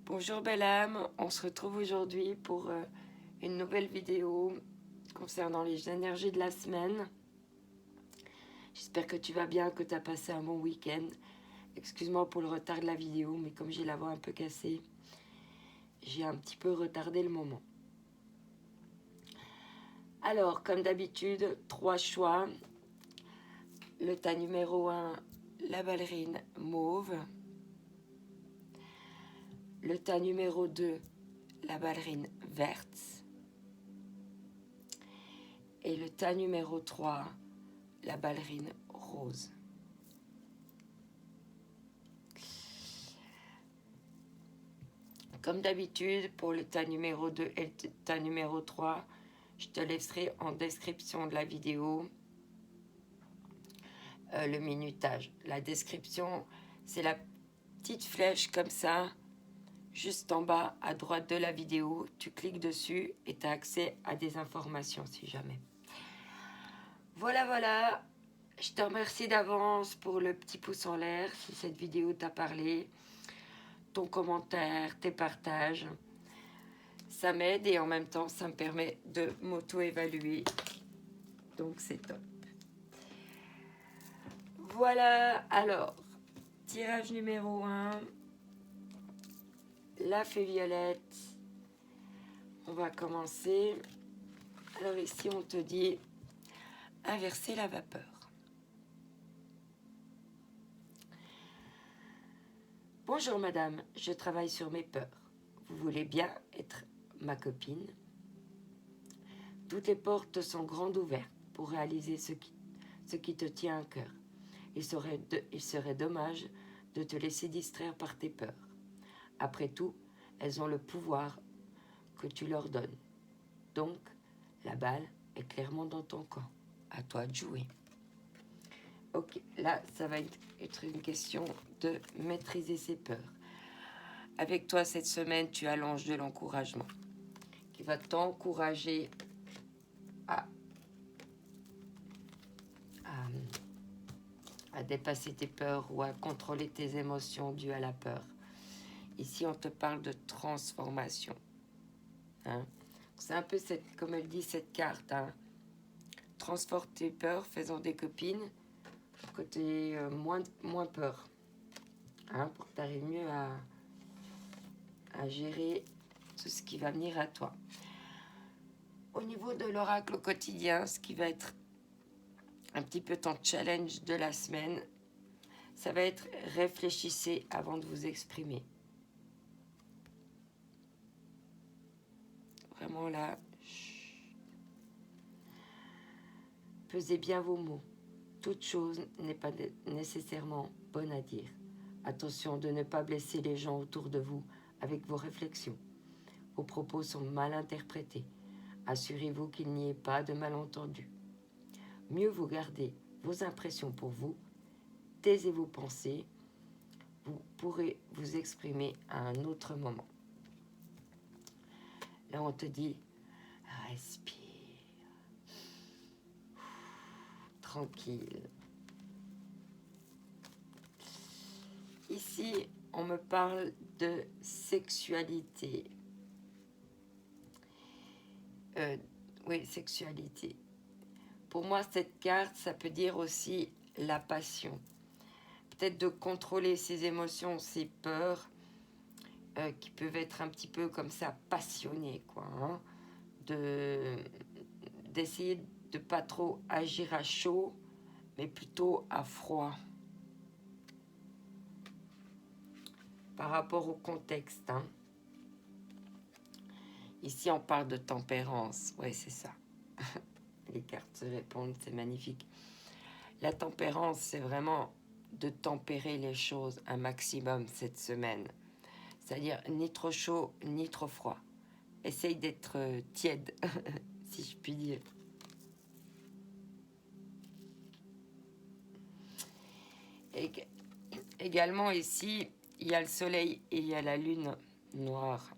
Bonjour belle âme, on se retrouve aujourd'hui pour une nouvelle vidéo concernant les énergies de la semaine. J'espère que tu vas bien, que tu as passé un bon week-end. Excuse-moi pour le retard de la vidéo, mais comme j'ai la voix un peu cassée, j'ai un petit peu retardé le moment. Alors, comme d'habitude, 3 choix. Le tas numéro 1, la ballerine mauve. Le tas numéro 2, la ballerine verte. Et le tas numéro 3, la ballerine rose. Comme d'habitude, pour le tas numéro 2 et le tas numéro 3, je te laisserai en description de la vidéo le minutage. La description, c'est la petite flèche comme ça, juste en bas à droite de la vidéo. Tu cliques dessus et tu as accès à des informations si jamais. Voilà. Je te remercie d'avance pour le petit pouce en l'air si cette vidéo t'a parlé, ton commentaire, tes partages. Ça m'aide et en même temps, ça me permet de m'auto-évaluer. Donc, c'est top. Voilà, alors, tirage numéro 1. La fée violette. On va commencer. Alors ici, on te dit inverser la vapeur. Bonjour madame, je travaille sur mes peurs. Vous voulez bien être ma copine? Toutes les portes sont grandes ouvertes pour réaliser ce qui te tient à cœur. Il serait dommage de te laisser distraire par tes peurs. Après tout, elles ont le pouvoir que tu leur donnes. Donc, la balle est clairement dans ton camp. À toi de jouer. Ok, là, ça va être une question de maîtriser ses peurs. Avec toi, cette semaine, tu allonges de l'encouragement qui va t'encourager à dépasser tes peurs ou à contrôler tes émotions dues à la peur. Ici, on te parle de transformation. Hein? C'est un peu, comme elle dit, cette carte. Hein? Transforme tes peurs, faisant des copines, pour que tu aies moins peur. Hein? Pour que tu arrives mieux à gérer tout ce qui va venir à toi. Au niveau de l'oracle au quotidien, ce qui va être un petit peu ton challenge de la semaine, ça va être réfléchissez avant de vous exprimer. Vraiment là, pesez bien vos mots. Toute chose n'est pas nécessairement bonne à dire. Attention de ne pas blesser les gens autour de vous avec vos réflexions. Vos propos sont mal interprétés. Assurez-vous qu'il n'y ait pas de malentendu. Mieux vous gardez vos impressions pour vous. Taisez vos pensées. Vous pourrez vous exprimer à un autre moment. Là, on te dit, respire. Tranquille. Ici, on me parle de sexualité. Oui, sexualité. Pour moi, cette carte, ça peut dire aussi la passion. Peut-être de contrôler ses émotions, ses peurs, qui peuvent être un petit peu comme ça, passionnées, quoi. Hein, d'essayer de pas trop agir à chaud, mais plutôt à froid. Par rapport au contexte. Hein. Ici, on parle de tempérance. Ouais, c'est ça. Les cartes se répondent, c'est magnifique. La tempérance, c'est vraiment de tempérer les choses un maximum cette semaine. C'est-à-dire ni trop chaud, ni trop froid. Essaye d'être tiède, si je puis dire. Et également ici, il y a le soleil et il y a la lune noire.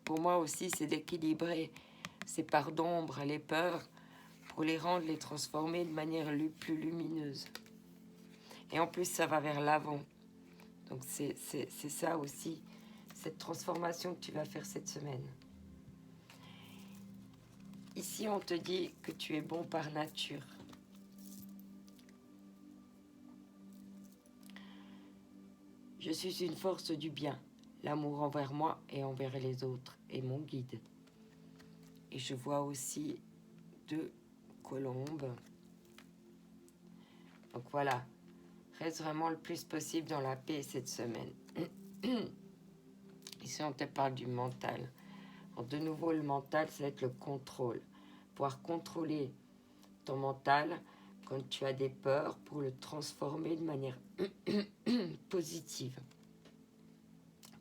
Pour moi aussi, c'est d'équilibrer ces parts d'ombre, les peurs, pour les rendre, les transformer de manière plus lumineuse. Et en plus, ça va vers l'avant. Donc c'est ça aussi, cette transformation que tu vas faire cette semaine. Ici, on te dit que tu es bon par nature. Je suis une force du bien. L'amour envers moi et envers les autres est mon guide. Et je vois aussi 2 colombes. Donc voilà, reste vraiment le plus possible dans la paix cette semaine. Ici, on te parle du mental. Alors, de nouveau, le mental, ça va être le contrôle. Pouvoir contrôler ton mental quand tu as des peurs pour le transformer de manière positive.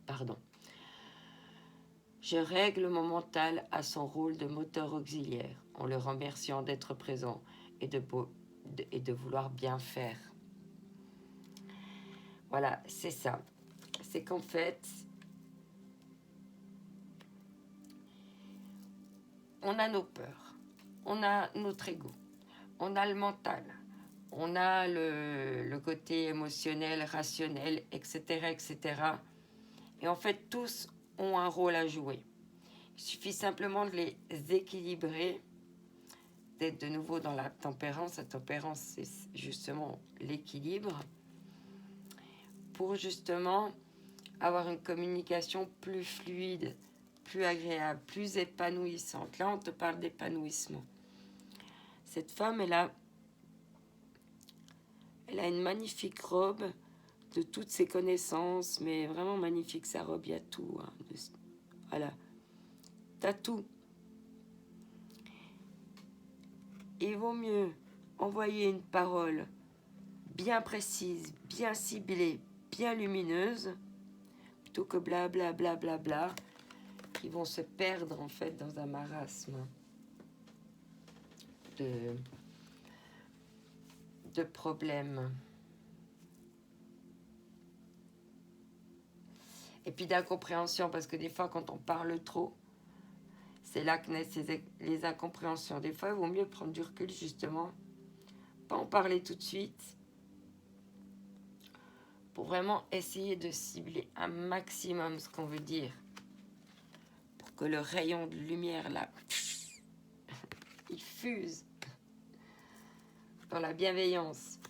Pardon. Je règle mon mental à son rôle de moteur auxiliaire en le remerciant d'être présent et de vouloir bien faire. Voilà, c'est ça. C'est qu'en fait, on a nos peurs, on a notre ego, on a le mental, on a le côté émotionnel, rationnel, etc., etc. Et en fait, tous ont un rôle à jouer. Il suffit simplement de les équilibrer, d'être de nouveau dans la tempérance. La tempérance, c'est justement l'équilibre, pour justement avoir une communication plus fluide, plus agréable, plus épanouissante. Là, on te parle d'épanouissement. Cette femme, elle a une magnifique robe de toutes ses connaissances, mais vraiment magnifique, sa robe, il y a tout. Hein, voilà, t'as tout. Il vaut mieux envoyer une parole bien précise, bien ciblée, bien lumineuse, plutôt que blabla, blabla, bla, qui vont se perdre en fait dans un marasme de problèmes. Et puis d'incompréhension, parce que des fois quand on parle trop, c'est là que naissent les incompréhensions. Des fois, il vaut mieux prendre du recul, justement, pas en parler tout de suite, pour vraiment essayer de cibler un maximum ce qu'on veut dire, pour que le rayon de lumière, là, il fuse dans la bienveillance.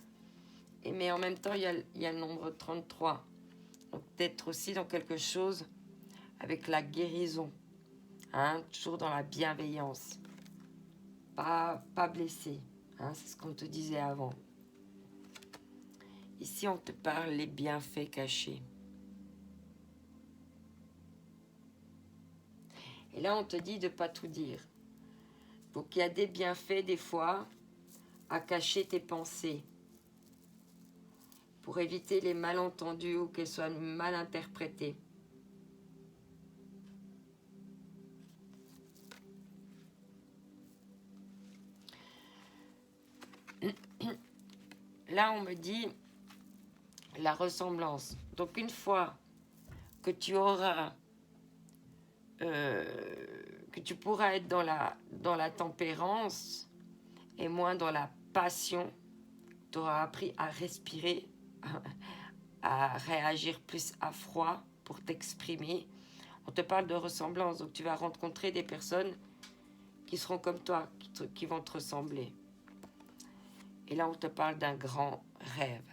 Mais en même temps, il y a le nombre 33. Donc, d'être aussi dans quelque chose avec la guérison. Hein, toujours dans la bienveillance. Pas blessé. Hein, c'est ce qu'on te disait avant. Ici, on te parle les bienfaits cachés. Et là, on te dit de ne pas tout dire. Donc, il y a des bienfaits, des fois, à cacher tes pensées, pour éviter les malentendus ou qu'elles soient mal interprétées. Là, on me dit la ressemblance. Donc, une fois que tu auras, que tu pourras être dans la tempérance et moins dans la passion, tu auras appris à respirer, à réagir plus à froid pour t'exprimer. On te parle de ressemblance, donc tu vas rencontrer des personnes qui seront comme toi, qui vont te ressembler. Et là, on te parle d'un grand rêve.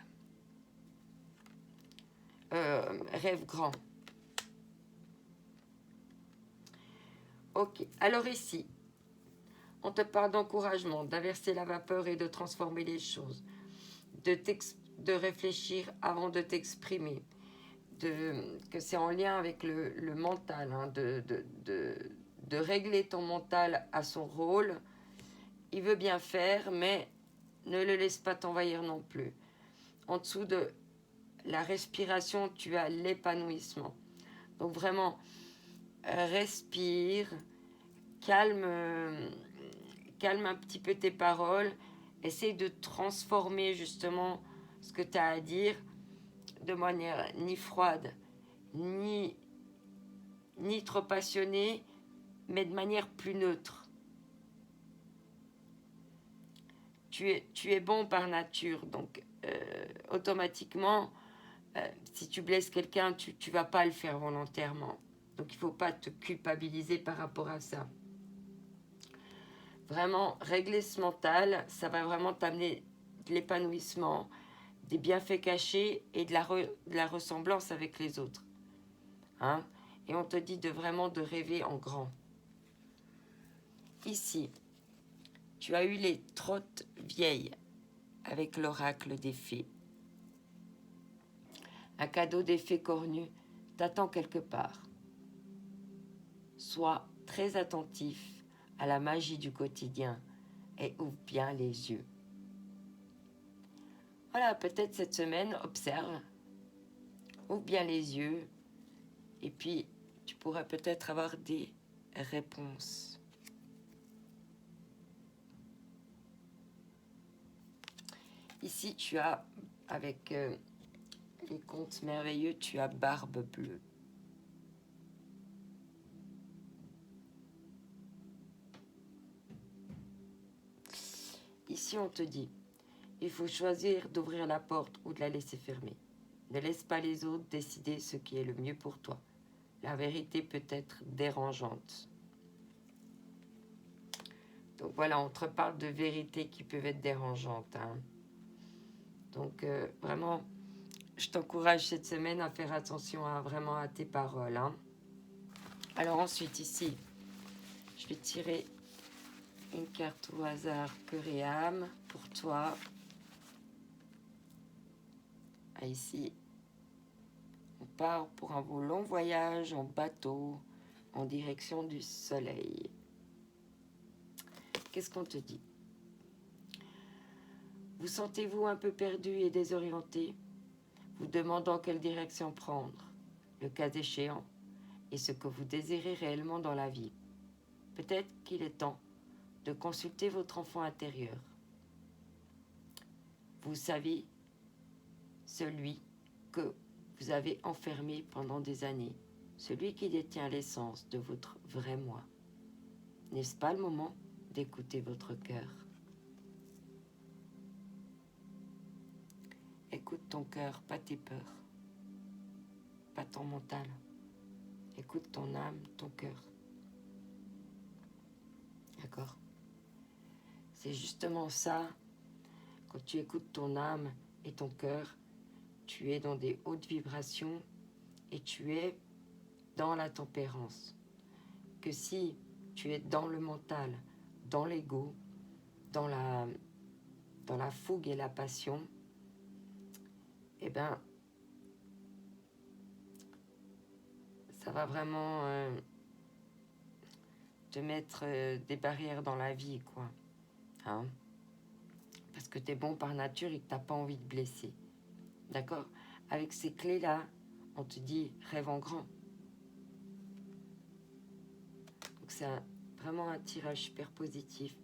Rêve grand. Ok, alors ici, on te parle d'encouragement, d'inverser la vapeur et de transformer les choses, de réfléchir avant de t'exprimer, que c'est en lien avec le mental, hein, de régler ton mental à son rôle. Il veut bien faire, mais ne le laisse pas t'envahir non plus. En dessous de la respiration, tu as l'épanouissement. Donc vraiment, respire, calme un petit peu tes paroles, essaye de transformer justement ce que tu as à dire de manière ni froide, ni trop passionnée, mais de manière plus neutre. Tu es bon par nature, donc automatiquement, Si tu blesses quelqu'un, tu ne vas pas le faire volontairement. Donc il ne faut pas te culpabiliser par rapport à ça. Vraiment, régler ce mental, ça va vraiment t'amener de l'épanouissement, des bienfaits cachés et de la ressemblance avec les autres. Hein? Et on te dit de rêver en grand. Ici, tu as eu les trottes vieilles avec l'oracle des fées. Un cadeau des fées cornues t'attend quelque part. Sois très attentif à la magie du quotidien et ouvre bien les yeux. Voilà, peut-être cette semaine, observe, ouvre bien les yeux et puis tu pourras peut-être avoir des réponses. Ici, tu as, avec les contes merveilleux, tu as Barbe Bleue. Ici, on te dit, il faut choisir d'ouvrir la porte ou de la laisser fermer. Ne laisse pas les autres décider ce qui est le mieux pour toi. La vérité peut être dérangeante. Donc voilà, on te parle de vérités qui peuvent être dérangeantes. Hein. Donc vraiment, je t'encourage cette semaine à faire attention vraiment à tes paroles. Hein. Alors ensuite ici, je vais tirer une carte au hasard, cœur et âme, pour toi. Ah, ici, on part pour un beau long voyage en bateau en direction du soleil. Qu'est-ce qu'on te dit? Vous sentez-vous un peu perdu et désorienté, vous demandant quelle direction prendre, le cas échéant, et ce que vous désirez réellement dans la vie. Peut-être qu'il est temps de consulter votre enfant intérieur. Vous savez, celui que vous avez enfermé pendant des années, celui qui détient l'essence de votre vrai moi. N'est-ce pas le moment d'écouter votre cœur? Écoute ton cœur, pas tes peurs, pas ton mental. Écoute ton âme, ton cœur. D'accord? C'est justement ça, quand tu écoutes ton âme et ton cœur, tu es dans des hautes vibrations et tu es dans la tempérance. Que si tu es dans le mental, dans l'ego, dans la fougue et la passion, eh bien, ça va vraiment te mettre des barrières dans la vie, quoi. Hein? Parce que tu es bon par nature et que tu n'as pas envie de blesser. D'accord? Avec ces clés-là, on te dit rêve en grand. Donc c'est vraiment un tirage super positif.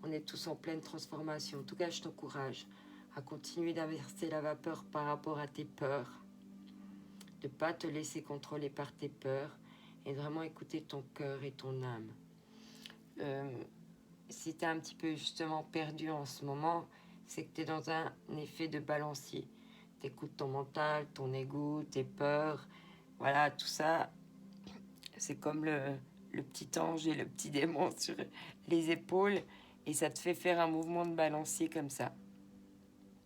On est tous en pleine transformation. En tout cas, je t'encourage à continuer d'inverser la vapeur par rapport à tes peurs, de ne pas te laisser contrôler par tes peurs et de vraiment écouter ton cœur et ton âme. Si tu es un petit peu justement perdu en ce moment, c'est que tu es dans un effet de balancier. Tu écoutes ton mental, ton ego, tes peurs, voilà, tout ça, c'est comme le petit ange et le petit démon sur les épaules, et ça te fait faire un mouvement de balancier comme ça.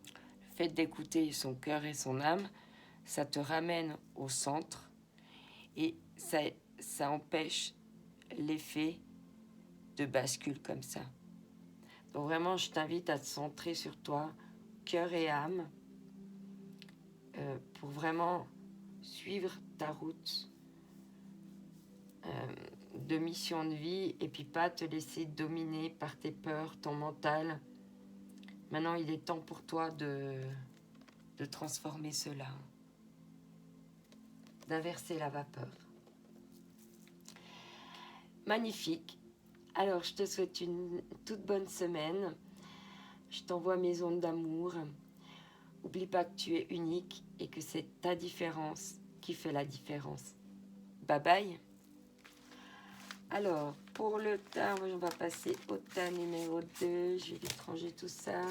Le fait d'écouter son cœur et son âme, ça te ramène au centre, et ça empêche l'effet de bascule comme ça. Donc vraiment, je t'invite à te centrer sur toi, cœur et âme, pour vraiment suivre ta route de mission de vie et puis pas te laisser dominer par tes peurs, ton mental. Maintenant, il est temps pour toi de transformer cela, d'inverser la vapeur. Magnifique. Alors, je te souhaite une toute bonne semaine. Je t'envoie mes ondes d'amour. N'oublie pas que tu es unique et que c'est ta différence qui fait la différence. Bye bye. Alors, pour le tas, on va passer au tas numéro 2. Je vais vite ranger tout ça.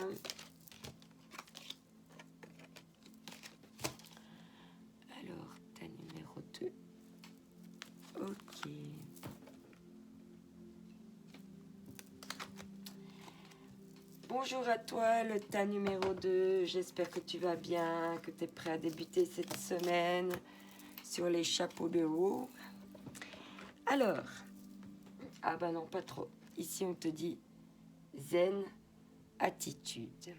Bonjour à toi, le tas numéro 2. J'espère que tu vas bien, que tu es prêt à débuter cette semaine sur les chapeaux de roue. Alors, ah ben non, pas trop. Ici, on te dit zen attitude.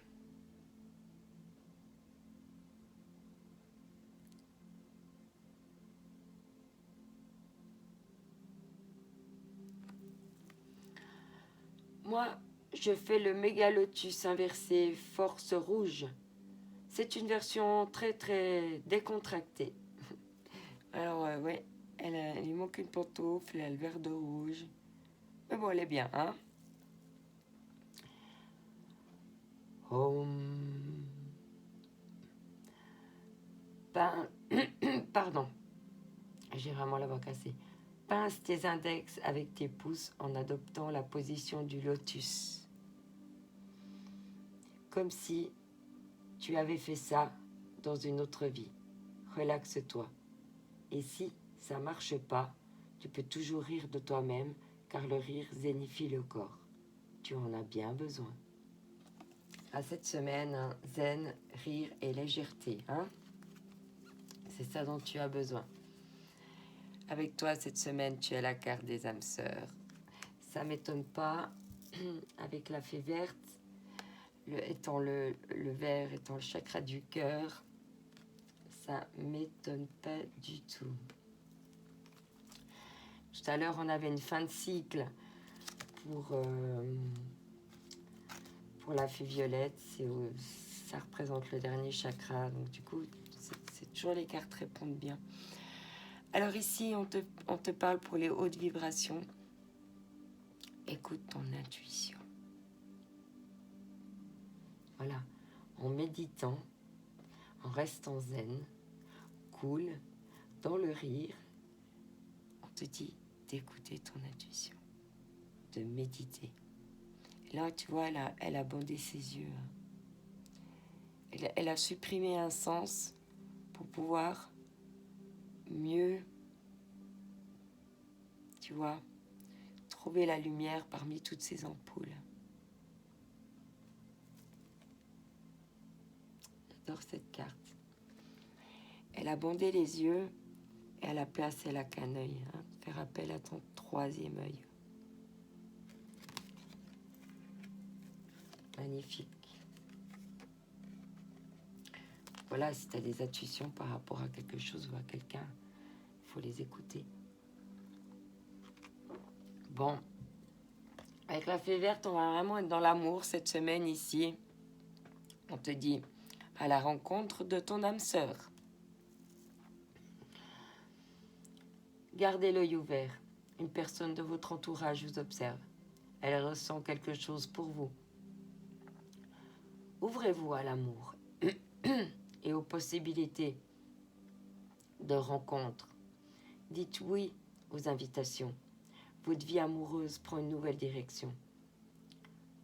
Moi, je fais le Mégalotus inversé force rouge. C'est une version très très décontractée. Alors ouais, elle lui manque une pantoufle, elle a le vert de rouge. Mais bon, elle est bien, hein. Home. Pardon, j'ai vraiment la voix cassée. Pince tes index avec tes pouces en adoptant la position du lotus. Comme si tu avais fait ça dans une autre vie. Relaxe-toi. Et si ça marche pas, tu peux toujours rire de toi-même, car le rire zénifie le corps. Tu en as bien besoin. À cette semaine, hein, zen, rire et légèreté. Hein, c'est ça dont tu as besoin. Avec toi, cette semaine, tu as la carte des âmes sœurs. Ça ne m'étonne pas, avec la fée verte, le vert étant le chakra du cœur, ça ne m'étonne pas du tout. Tout à l'heure, on avait une fin de cycle pour la fée violette. Ça représente le dernier chakra. Donc du coup, c'est toujours les cartes répondent bien. Alors ici, on te parle pour les hautes vibrations. Écoute ton intuition. Voilà, en méditant, en restant zen, cool, dans le rire, on te dit d'écouter ton intuition, de méditer. Et là, tu vois, elle a bandé ses yeux. Elle a supprimé un sens pour pouvoir mieux, tu vois, trouver la lumière parmi toutes ces ampoules. J'adore cette carte. Elle a bandé les yeux et à la place, elle a qu'un œil. Hein, faire appel à ton troisième œil. Magnifique. Voilà, si tu as des intuitions par rapport à quelque chose ou à quelqu'un, il faut les écouter. Bon, avec la fée verte, on va vraiment être dans l'amour cette semaine ici. On te dit à la rencontre de ton âme sœur. Gardez l'œil ouvert. Une personne de votre entourage vous observe. Elle ressent quelque chose pour vous. Ouvrez-vous à l'amour et aux possibilités de rencontres. Dites oui aux invitations. Votre vie amoureuse prend une nouvelle direction.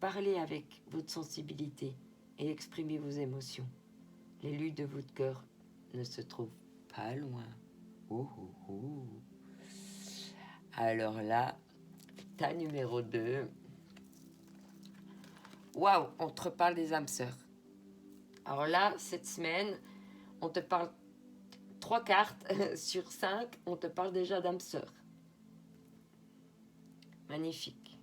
Parlez avec votre sensibilité et exprimez vos émotions. L'élu de votre cœur ne se trouve pas loin. Oh, oh, oh. Alors là, ta numéro 2. Waouh, on te reparle des âmes sœurs. Alors là, cette semaine, on te parle 3 cartes sur 5, on te parle déjà d'âmes sœurs. Magnifique.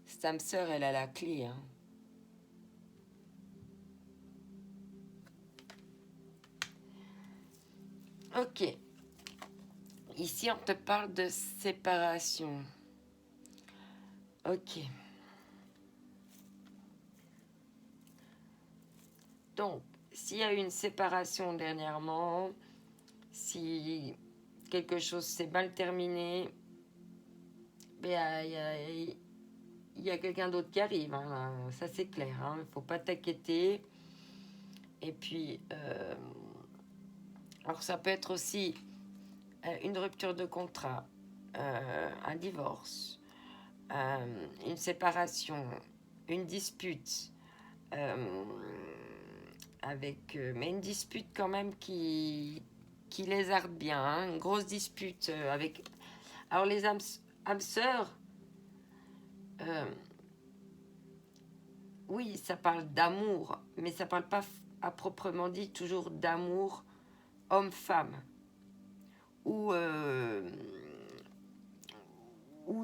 Cette âme sœur, elle a la clé. Hein. Ok. Ici, on te parle de séparation. Ok. Donc, s'il y a eu une séparation dernièrement, si quelque chose s'est mal terminé, il y a quelqu'un d'autre qui arrive. Hein. Ça, c'est clair. Il ne faut pas t'inquiéter. Et puis, alors ça peut être aussi une rupture de contrat, un divorce, une séparation, une dispute, mais une dispute quand même qui lézarde bien, hein, une grosse dispute avec... Alors les âmes sœurs, oui, ça parle d'amour, mais ça parle pas à proprement dit toujours d'amour homme-femme. Ou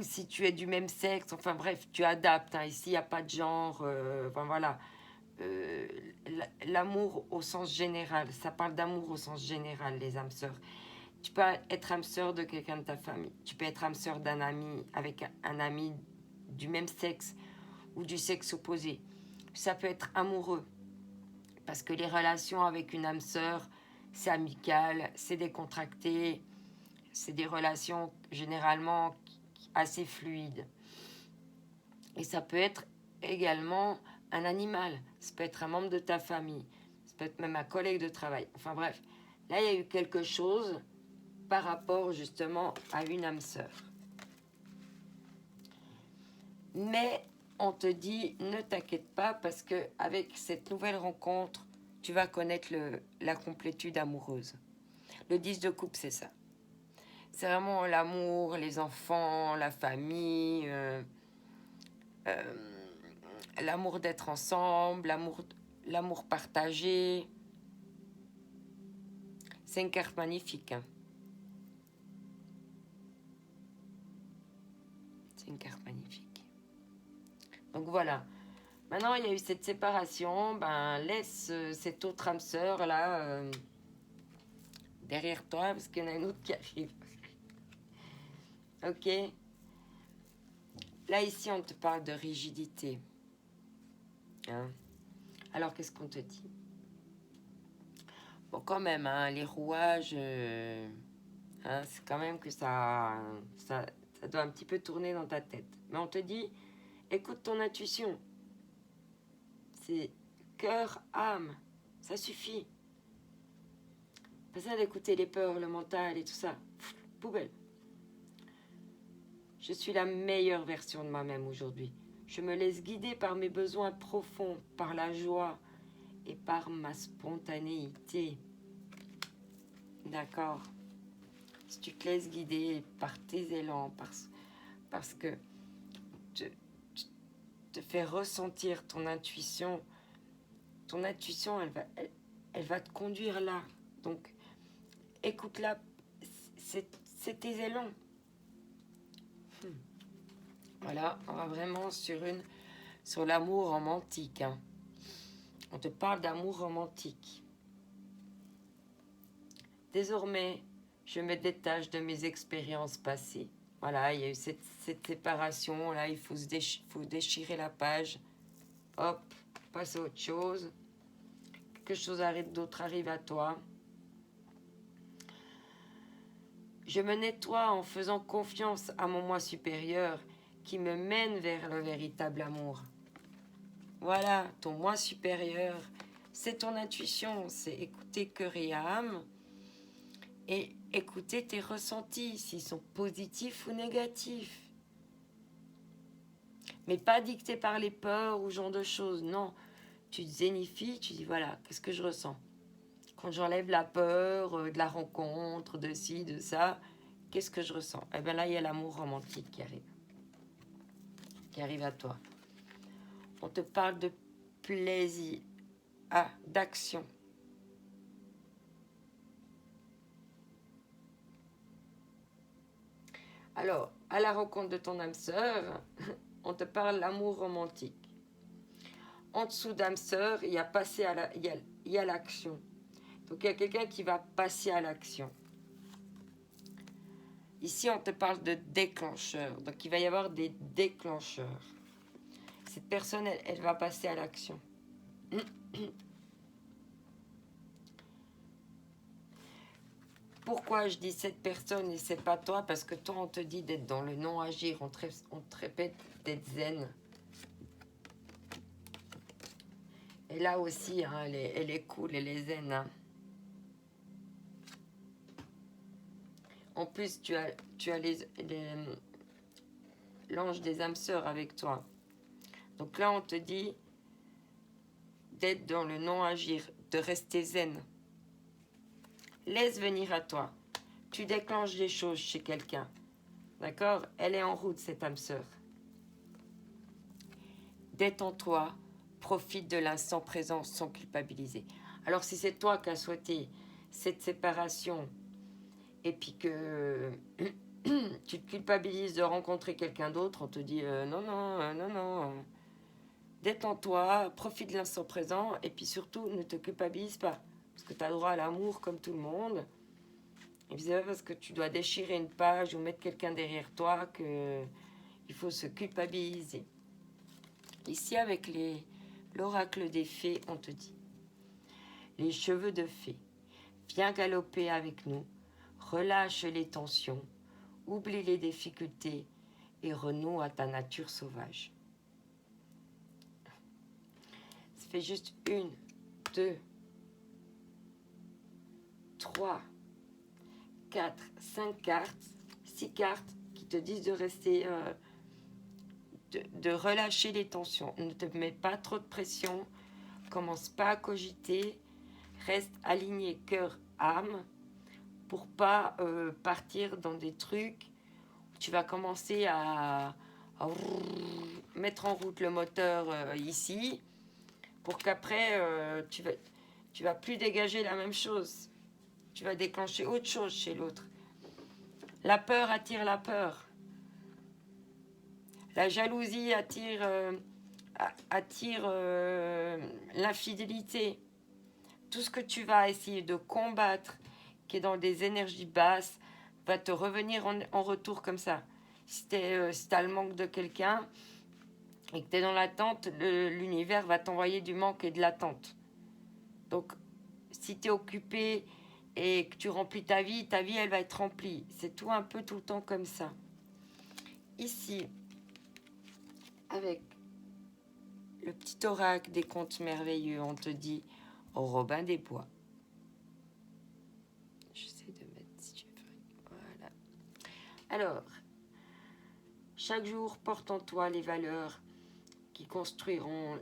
si tu es du même sexe, enfin bref, tu adaptes. Hein. Ici, il n'y a pas de genre. Enfin voilà. L'amour au sens général. Ça parle d'amour au sens général, les âmes sœurs. Tu peux être âme sœur de quelqu'un de ta famille. Tu peux être âme sœur d'un ami avec un ami du même sexe ou du sexe opposé. Ça peut être amoureux. Parce que les relations avec une âme sœur, c'est amical, c'est décontracté, c'est des relations généralement assez fluides. Et ça peut être également un animal, ça peut être un membre de ta famille, ça peut être même un collègue de travail. Enfin bref, là il y a eu quelque chose par rapport justement à une âme sœur. Mais on te dit, ne t'inquiète pas parce que avec cette nouvelle rencontre, tu vas connaître la complétude amoureuse. Le 10 de coupe, c'est ça. C'est vraiment l'amour, les enfants, la famille, l'amour d'être ensemble, l'amour partagé. C'est une carte magnifique. Hein. C'est une carte magnifique. Donc voilà. Maintenant, il y a eu cette séparation. Ben, laisse cette autre âme sœur là derrière toi parce qu'il y en a une autre qui arrive. Ok. Là, ici, on te parle de rigidité. Hein. Alors, qu'est-ce qu'on te dit? Bon, quand même, hein, les rouages, hein, c'est quand même que ça doit un petit peu tourner dans ta tête. Mais on te dit, écoute ton intuition. C'est cœur, âme. Ça suffit. Pas ça d'écouter les peurs, le mental et tout ça. Pff, poubelle. Je suis la meilleure version de moi-même aujourd'hui. Je me laisse guider par mes besoins profonds, par la joie et par ma spontanéité. D'accord? Si tu te laisses guider par tes élans, parce que tu te fais ressentir ton intuition, elle va te conduire là. Donc, écoute-la, c'est tes élans. Voilà, on va vraiment sur l'amour romantique. Hein. On te parle d'amour romantique. Désormais, je me détache de mes expériences passées. Voilà, il y a eu cette séparation. Là, il faut déchirer la page. Hop, passer à autre chose. Quelque chose d'autre arrive à toi. Je me nettoie en faisant confiance à mon moi supérieur qui me mène vers le véritable amour. Voilà, ton moi supérieur, c'est ton intuition, c'est écouter cœur et âme et écouter tes ressentis, s'ils sont positifs ou négatifs. Mais pas dictés par les peurs ou ce genre de choses, non. Tu te zénifies, tu dis voilà, qu'est-ce que je ressens? Quand j'enlève la peur de la rencontre, de ci, de ça, qu'est-ce que je ressens? Et bien là, il y a l'amour romantique qui arrive à toi. On te parle de plaisir, d'action. Alors, à la rencontre de ton âme sœur, on te parle l'amour romantique. En dessous d'âme sœur, il y a l'action. Donc, il y a quelqu'un qui va passer à l'action. Ici, on te parle de déclencheur. Donc, il va y avoir des déclencheurs. Cette personne, elle va passer à l'action. Pourquoi je dis cette personne et c'est pas toi? Parce que toi, on te dit d'être dans le non-agir. On te répète d'être zen. Et là aussi, hein, elle est cool, elle est zen. Hein. En plus, tu as l'ange des âmes sœurs avec toi. Donc là, on te dit d'être dans le non-agir, de rester zen. Laisse venir à toi. Tu déclenches des choses chez quelqu'un. D'accord? Elle est en route, cette âme sœur. détends-toi, profite de l'instant présent sans culpabiliser. Alors si c'est toi qui as souhaité cette séparation et puis que tu te culpabilises de rencontrer quelqu'un d'autre, on te dit non, non, non, non, détends-toi, profite de l'instant présent et puis surtout ne te culpabilise pas. Parce que tu as droit à l'amour comme tout le monde. Et puis c'est pas parce que tu dois déchirer une page ou mettre quelqu'un derrière toi qu'il faut se culpabiliser. Ici avec l'oracle des fées, on te dit les cheveux de fée, viens galoper avec nous, relâche les tensions, oublie les difficultés et renoue à ta nature sauvage. Ça fait juste 1, 2, 3, 4, 5 cartes, 6 cartes qui te disent de rester, de relâcher les tensions. Ne te mets pas trop de pression, commence pas à cogiter, reste aligné cœur, âme, pour pas partir dans des trucs où tu vas commencer à mettre en route le moteur ici, pour qu'après tu vas plus dégager la même chose. Tu vas déclencher autre chose chez l'autre. La peur attire la peur. La jalousie attire l'infidélité. Tout ce que tu vas essayer de combattre, qui est dans des énergies basses, va te revenir en retour comme ça. Si tu as le manque de quelqu'un et que tu es dans l'attente, l'univers va t'envoyer du manque et de l'attente. Donc, si tu es occupé et que tu remplis ta vie, elle va être remplie. C'est tout un peu tout le temps comme ça. Ici, avec le petit oracle des contes merveilleux, on te dit Robin des Bois. J'essaie de mettre si tu veux. Voilà. Alors, chaque jour, porte en toi les valeurs qui construiront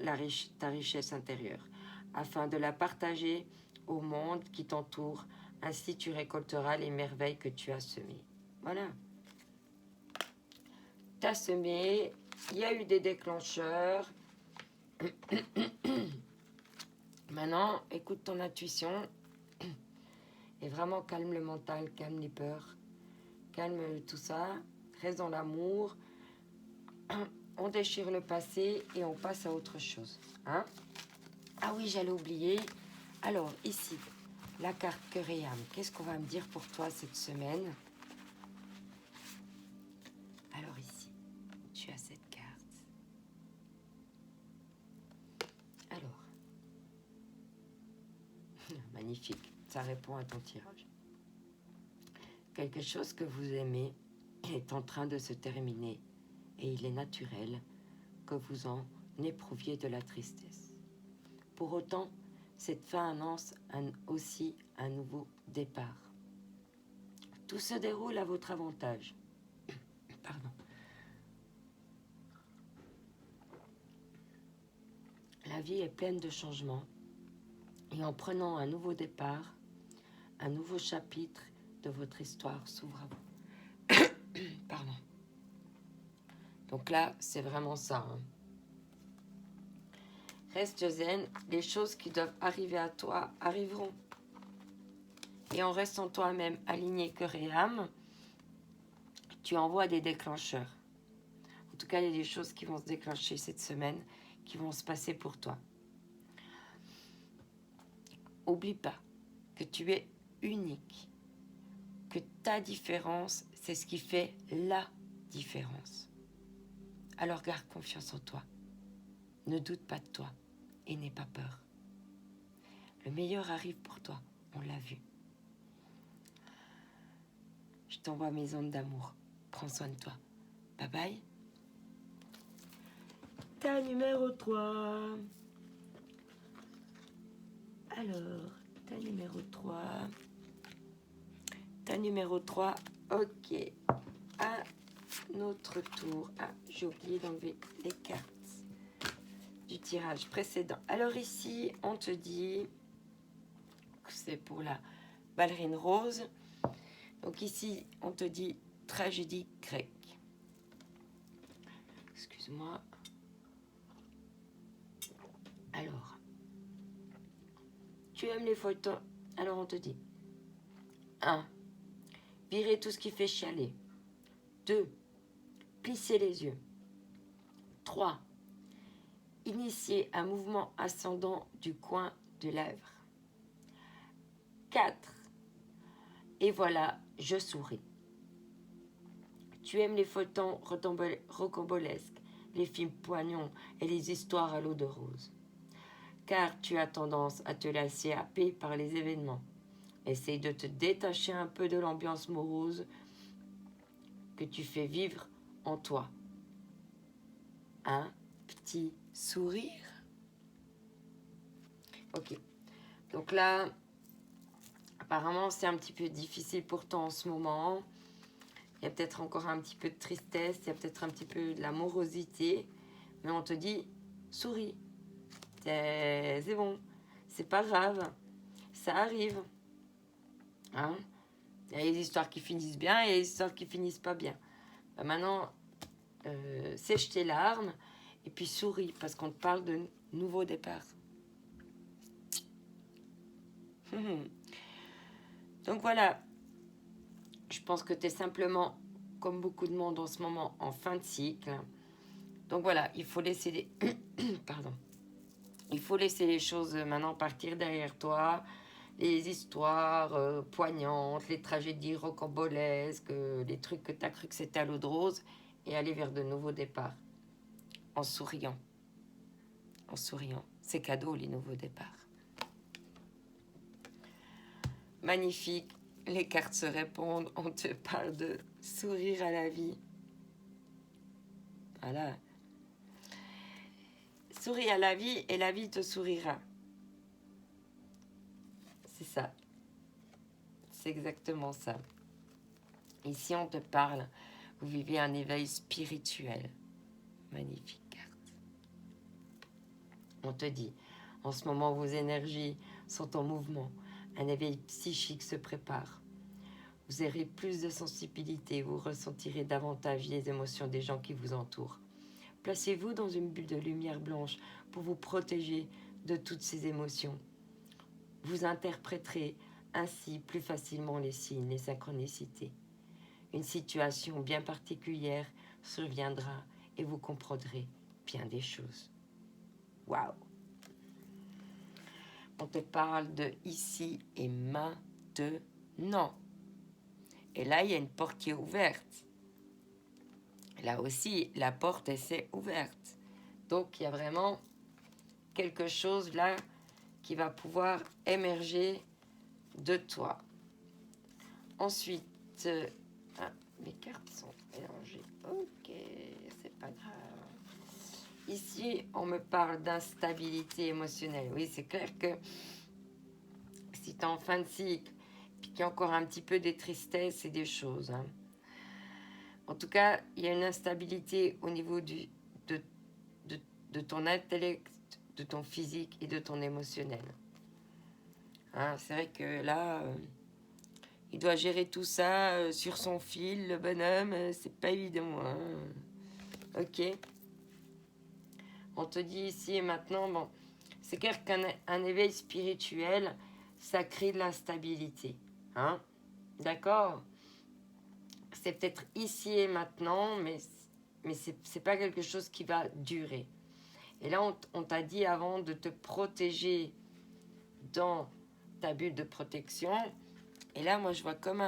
ta richesse intérieure, afin de la partager au monde qui t'entoure. Ainsi, tu récolteras les merveilles que tu as semées. Voilà. Tu as semé, il y a eu des déclencheurs. Maintenant, écoute ton intuition et vraiment calme le mental, calme les peurs, calme tout ça, reste dans l'amour. On déchire le passé et on passe à autre chose. Hein? Ah oui, j'allais oublier. Alors, ici, la carte cœur et âme. Qu'est-ce qu'on va me dire pour toi cette semaine? Alors ici, tu as cette carte. Alors, magnifique. Ça répond à ton tirage. Quelque chose que vous aimez est en train de se terminer et il est naturel que vous en éprouviez de la tristesse. Pour autant, cette fin annonce aussi un nouveau départ. Tout se déroule à votre avantage. Pardon. La vie est pleine de changements et en prenant un nouveau départ, un nouveau chapitre de votre histoire s'ouvre à vous. Pardon. Donc là, c'est vraiment ça. Hein. Reste zen, les choses qui doivent arriver à toi arriveront. Et en restant toi-même aligné cœur et âme, tu envoies des déclencheurs. En tout cas, il y a des choses qui vont se déclencher cette semaine, qui vont se passer pour toi. Oublie pas que tu es unique, que ta différence, c'est ce qui fait la différence. Alors garde confiance en toi. Ne doute pas de toi et n'aie pas peur. Le meilleur arrive pour toi, on l'a vu. Je t'envoie mes ondes d'amour. Prends soin de toi. Bye bye. Ta numéro 3. Alors, ta numéro 3. Ta numéro 3. Ok. À notre tour. Ah, j'ai oublié d'enlever les cartes du tirage précédent. Alors ici, on te dit que c'est pour la ballerine rose. Donc ici, on te dit tragédie grecque. Excuse-moi. Tu aimes les photos. Alors on te dit 1. Virer tout ce qui fait chialer. 2. Plisser les yeux. 3. Initier un mouvement ascendant du coin de lèvres. 4. Et voilà, je souris. Tu aimes les photos rocambolesques, les films poignants et les histoires à l'eau de rose. Car tu as tendance à te laisser happer par les événements. Essaye de te détacher un peu de l'ambiance morose que tu fais vivre en toi. Un petit sourire. Ok. Donc là, apparemment, c'est un petit peu difficile pour toi en ce moment. Il y a peut-être encore un petit peu de tristesse, il y a peut-être un petit peu de la morosité. Mais on te dit, souris. C'est bon. C'est pas grave. Ça arrive. Hein? Il y a des histoires qui finissent bien et des histoires qui finissent pas bien. Ben maintenant, sèche tes larmes et puis souris parce qu'on te parle de nouveau départ. Donc voilà, je pense que tu es simplement, comme beaucoup de monde en ce moment, en fin de cycle. Donc voilà, il faut laisser les... Pardon. Il faut laisser les choses maintenant partir derrière toi. Les histoires poignantes, les tragédies rocambolesques, les trucs que tu as cru que c'était à l'eau de rose, et aller vers de nouveaux départs. En souriant. En souriant. C'est cadeau, les nouveaux départs. Magnifique. Les cartes se répondent. On te parle de sourire à la vie. Voilà. Souris à la vie et la vie te sourira. C'est ça. C'est exactement ça. Ici, on te parle. Vous vivez un éveil spirituel. Magnifique carte. On te dit, en ce moment, vos énergies sont en mouvement. Un éveil psychique se prépare. Vous aurez plus de sensibilité. Vous ressentirez davantage les émotions des gens qui vous entourent. Placez-vous dans une bulle de lumière blanche pour vous protéger de toutes ces émotions. Vous interpréterez ainsi plus facilement les signes, les synchronicités. Une situation bien particulière surviendra et vous comprendrez bien des choses. Waouh! On te parle de ici et maintenant. Et là, il y a une porte qui est ouverte. Là aussi, la porte, elle s'est ouverte. Donc, il y a vraiment quelque chose là qui va pouvoir émerger de toi. Ensuite, mes cartes sont mélangées. Ok, c'est pas grave. Ici, on me parle d'instabilité émotionnelle. Oui, c'est clair que si tu es en fin de cycle, puis qu'il y a encore un petit peu des tristesses et des choses. Hein. En tout cas, il y a une instabilité au niveau de ton intellect, de ton physique et de ton émotionnel. Hein, c'est vrai que là, il doit gérer tout ça sur son fil, le bonhomme, c'est pas évident. Hein. Ok. On te dit ici et maintenant, bon, c'est clair qu'un éveil spirituel, ça crée de l'instabilité. Hein. D'accord? C'est peut-être ici et maintenant, mais c'est pas quelque chose qui va durer. Et là, on t'a dit avant de te protéger dans ta bulle de protection. Et là, moi, je vois comme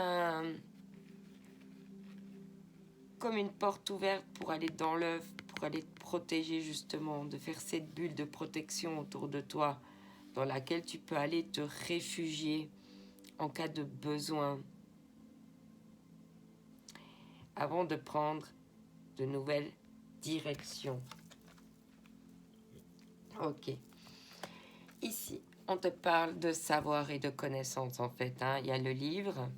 une porte ouverte pour aller dans l'œuf, pour aller te protéger justement, de faire cette bulle de protection autour de toi, dans laquelle tu peux aller te réfugier en cas de besoin, avant de prendre de nouvelles directions. Ok. Ici, on te parle de savoir et de connaissance en fait. Hein. Il y a le livre,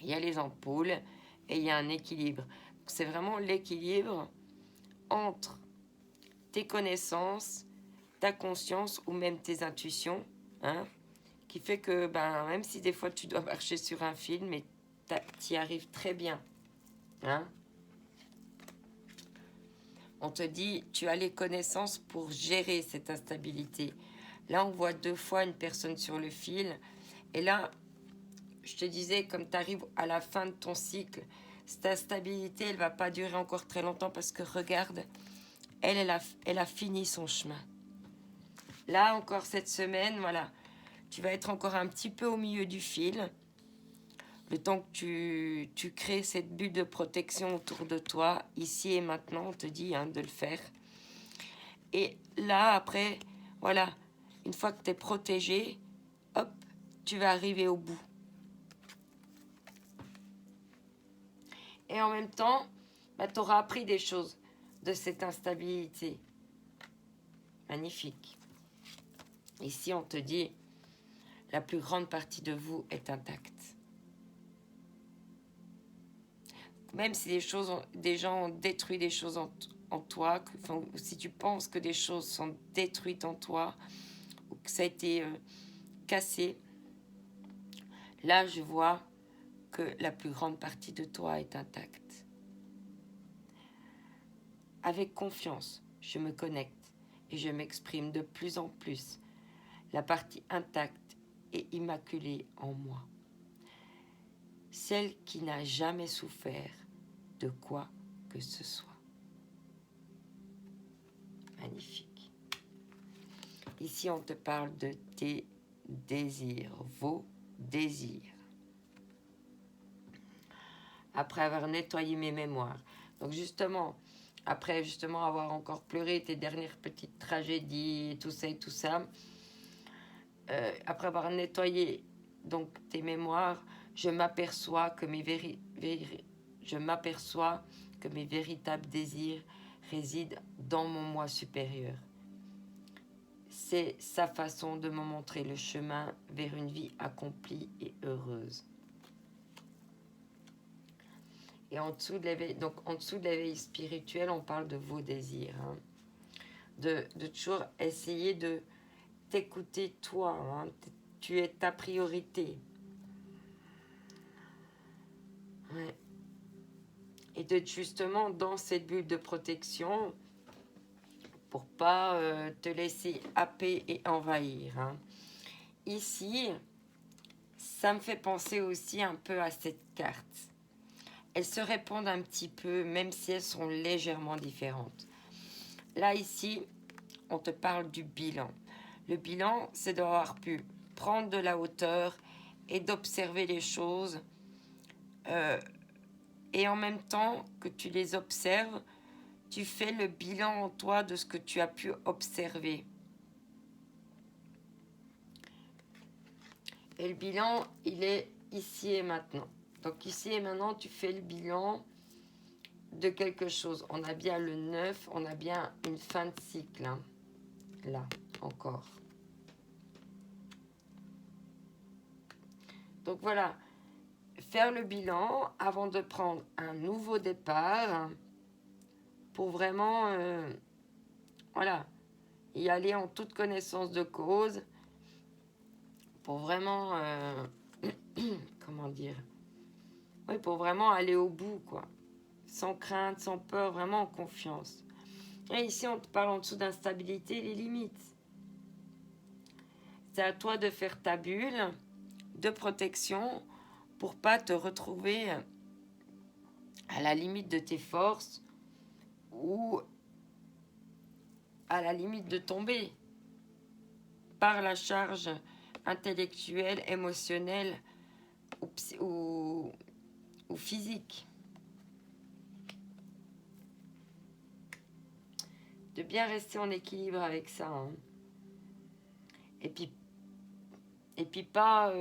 il y a les ampoules et il y a un équilibre. C'est vraiment l'équilibre entre tes connaissances, ta conscience ou même tes intuitions, hein, qui fait que même si des fois tu dois marcher sur un fil, mais tu y arrives très bien. Hein. On te dit, tu as les connaissances pour gérer cette instabilité. Là, on voit 2 fois une personne sur le fil. Et là, je te disais, comme tu arrives à la fin de ton cycle, cette instabilité, elle ne va pas durer encore très longtemps parce que regarde, elle a fini son chemin. Là, encore cette semaine, voilà, tu vas être encore un petit peu au milieu du fil. Le temps que tu crées cette bulle de protection autour de toi, ici et maintenant, on te dit de le faire. Et là, après, voilà, une fois que tu es protégé, hop, tu vas arriver au bout. Et en même temps, tu auras appris des choses de cette instabilité. Magnifique. Ici, on te dit, la plus grande partie de vous est intacte. Même si des gens ont détruit des choses en toi, si tu penses que des choses sont détruites en toi, ou que ça a été cassé, là, je vois que la plus grande partie de toi est intacte. Avec confiance, je me connecte et je m'exprime de plus en plus la partie intacte et immaculée en moi. Celle qui n'a jamais souffert de quoi que ce soit. Magnifique. Ici, on te parle de tes désirs, vos désirs. Après avoir nettoyé mes mémoires. Donc justement, après justement avoir encore pleuré tes dernières petites tragédies et tout ça, après avoir nettoyé donc tes mémoires, je m'aperçois que mes véritables désirs résident dans mon moi supérieur. C'est sa façon de me montrer le chemin vers une vie accomplie et heureuse. Et en dessous de l'éveil spirituel, on parle de vos désirs. De toujours essayer de t'écouter toi. Tu es ta priorité. Ouais. Et de justement dans cette bulle de protection pour pas te laisser happer et envahir. Ici, ça me fait penser aussi un peu à cette carte. Elles se répondent un petit peu, même si elles sont légèrement différentes. Là, ici, on te parle du bilan. Le bilan, c'est d'avoir pu prendre de la hauteur et d'observer les choses. Et en même temps que tu les observes, tu fais le bilan en toi de ce que tu as pu observer. Et le bilan, il est ici et maintenant. Donc ici et maintenant, tu fais le bilan de quelque chose. On a bien le 9, on a bien une fin de cycle. Là, encore. Donc voilà, faire le bilan avant de prendre un nouveau départ pour vraiment, voilà, y aller en toute connaissance de cause pour vraiment, comment dire, oui, pour vraiment aller au bout, quoi. Sans crainte, sans peur, vraiment en confiance. Et ici, on te parle en dessous d'instabilité, les limites. C'est à toi de faire ta bulle de protection pour pas te retrouver à la limite de tes forces ou à la limite de tomber par la charge intellectuelle, émotionnelle ou physique. De bien rester en équilibre avec ça. Et puis pas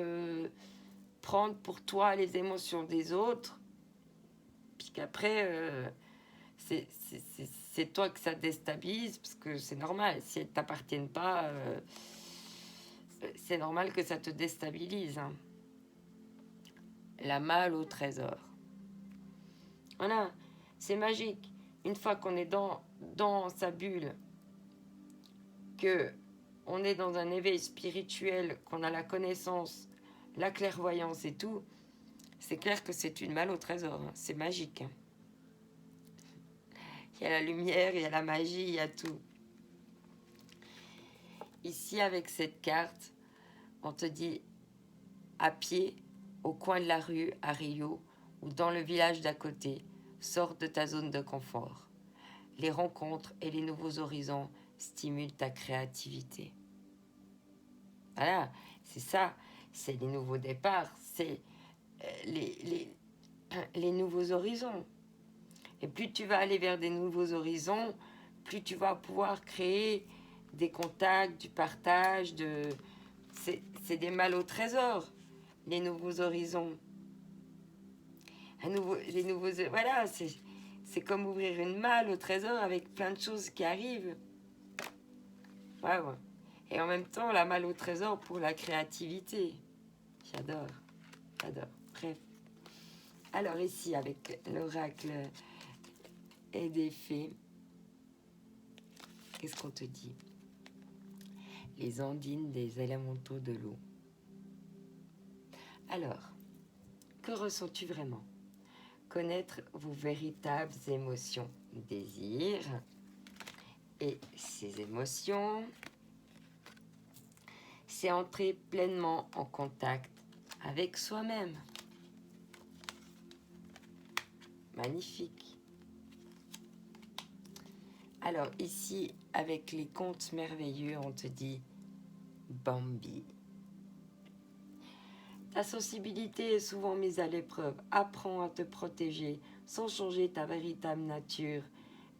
prendre pour toi les émotions des autres, puisqu'après, c'est toi que ça déstabilise, parce que c'est normal, si elles ne t'appartiennent pas, c'est normal que ça te déstabilise. La malle au trésor. Voilà, c'est magique. Une fois qu'on est dans sa bulle, que on est dans un éveil spirituel, qu'on a la connaissance, la clairvoyance et tout, c'est clair que c'est une malle au trésor. C'est magique. Il y a la lumière, il y a la magie, il y a tout. ici avec cette carte, on te dit à pied, au coin de la rue, à Rio, ou dans le village d'à côté, sors de ta zone de confort. Les rencontres et les nouveaux horizons stimulent ta créativité. Voilà, c'est ça, c'est les nouveaux départs, c'est les nouveaux horizons. Et plus tu vas aller vers des nouveaux horizons, plus tu vas pouvoir créer des contacts, du partage, c'est des malles au trésor, les nouveaux horizons. Voilà, c'est comme ouvrir une malle au trésor avec plein de choses qui arrivent. Ouais. Et en même temps, la malle au trésor pour la créativité. J'adore. Bref. Alors ici, avec l'oracle et des fées, qu'est-ce qu'on te dit? Les ondines des élémentaux de l'eau. Alors, que ressens-tu vraiment? Connaître vos véritables émotions, désirs et ces émotions, c'est entrer pleinement en contact avec soi-même. Magnifique. Alors ici, avec les contes merveilleux, on te dit Bambi. Ta sensibilité est souvent mise à l'épreuve. Apprends à te protéger sans changer ta véritable nature.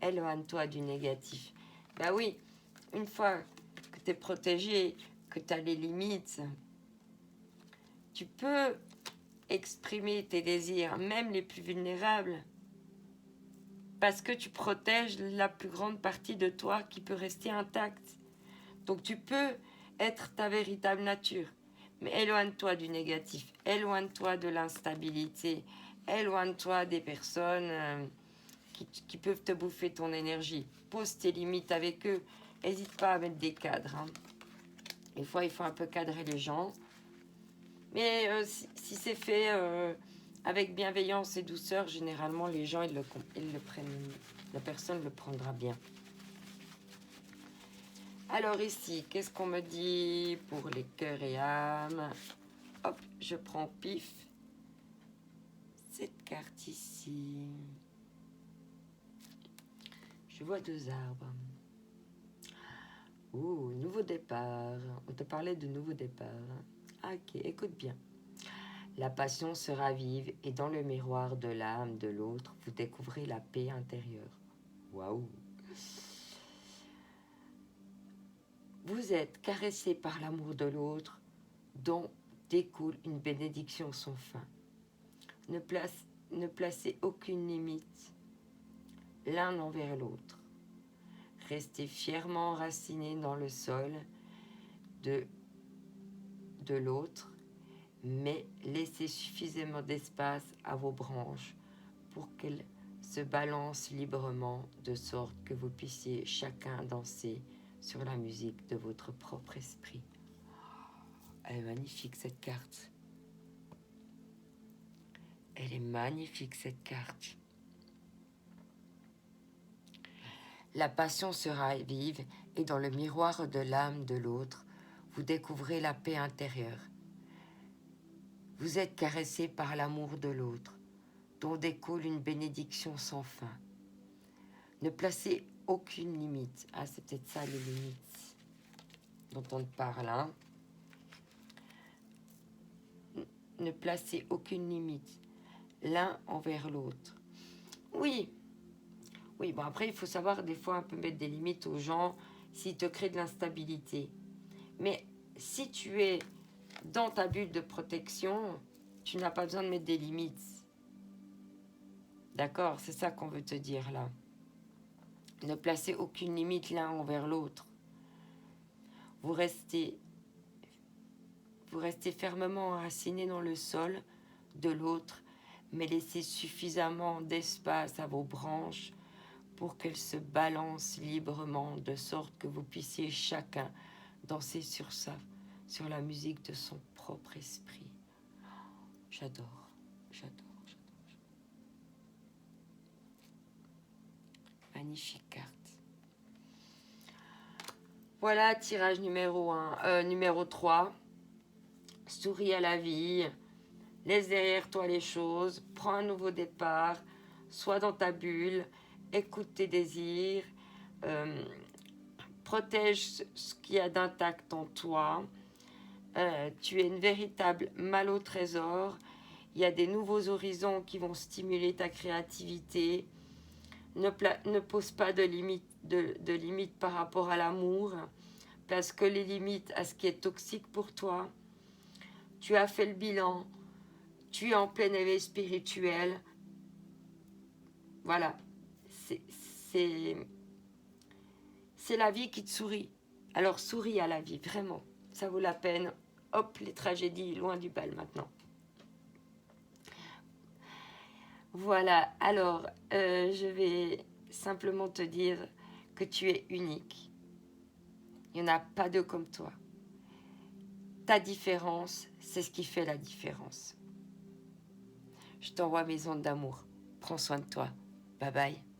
Éloigne-toi du négatif. Ben oui, une fois que tu es protégé, que tu as les limites, tu peux exprimer tes désirs, même les plus vulnérables, parce que tu protèges la plus grande partie de toi qui peut rester intacte. Donc tu peux être ta véritable nature. Mais éloigne-toi du négatif, éloigne-toi de l'instabilité, éloigne-toi des personnes qui peuvent te bouffer ton énergie. Pose tes limites avec eux. N'hésite pas à mettre des cadres. Hein. Des fois, il faut un peu cadrer les gens. Mais si c'est fait avec bienveillance et douceur, généralement, les gens, ils le prennent. La personne le prendra bien. Alors ici, qu'est-ce qu'on me dit pour les cœurs et âmes? Hop, je prends pif. Cette carte ici. Je vois 2 arbres. Ouh, nouveau départ. On te parlait de nouveau départ. Ok, écoute bien. La passion se ravive et dans le miroir de l'âme de l'autre, vous découvrez la paix intérieure. Waouh! Vous êtes caressé par l'amour de l'autre, dont découle une bénédiction sans fin. Ne placez aucune limite l'un envers l'autre. Restez fièrement enracinés dans le sol de l'autre, mais laissez suffisamment d'espace à vos branches pour qu'elles se balancent librement, de sorte que vous puissiez chacun danser sur la musique de votre propre esprit. Elle est magnifique cette carte. Elle est magnifique cette carte. La passion se ravive et dans le miroir de l'âme de l'autre, vous découvrez la paix intérieure. Vous êtes caressé par l'amour de l'autre, dont découle une bénédiction sans fin. Ne placez aucune limite. Ah, c'est peut-être ça les limites dont on parle. Hein. Ne placez aucune limite l'un envers l'autre. Oui, bon après il faut savoir des fois un peu mettre des limites aux gens s'ils te créent de l'instabilité. Mais si tu es dans ta bulle de protection, tu n'as pas besoin de mettre des limites. D'accord, c'est ça qu'on veut te dire là. Ne placez aucune limite l'un envers l'autre. Vous restez fermement enraciné dans le sol de l'autre, mais laissez suffisamment d'espace à vos branches pour qu'elles se balancent librement, de sorte que vous puissiez chacun danser sur la musique de son propre esprit. J'adore. Magnifique carte. Voilà, tirage numéro 3. Souris à la vie. Laisse derrière toi les choses. Prends un nouveau départ. Sois dans ta bulle. Écoute tes désirs. euh, Protège ce qu'il y a d'intact en toi. Tu es une véritable malle au trésor. Il y a des nouveaux horizons qui vont stimuler ta créativité. Ne pose pas de limites par rapport à l'amour. Place que les limites à ce qui est toxique pour toi. Tu as fait le bilan. Tu es en plein éveil spirituel. Voilà. C'est la vie qui te sourit. Alors souris à la vie, vraiment. Ça vaut la peine. Hop, les tragédies, loin du bal maintenant. Voilà, alors je vais simplement te dire que tu es unique. Il n'y en a pas deux comme toi. Ta différence, c'est ce qui fait la différence. Je t'envoie mes ondes d'amour. Prends soin de toi. Bye bye.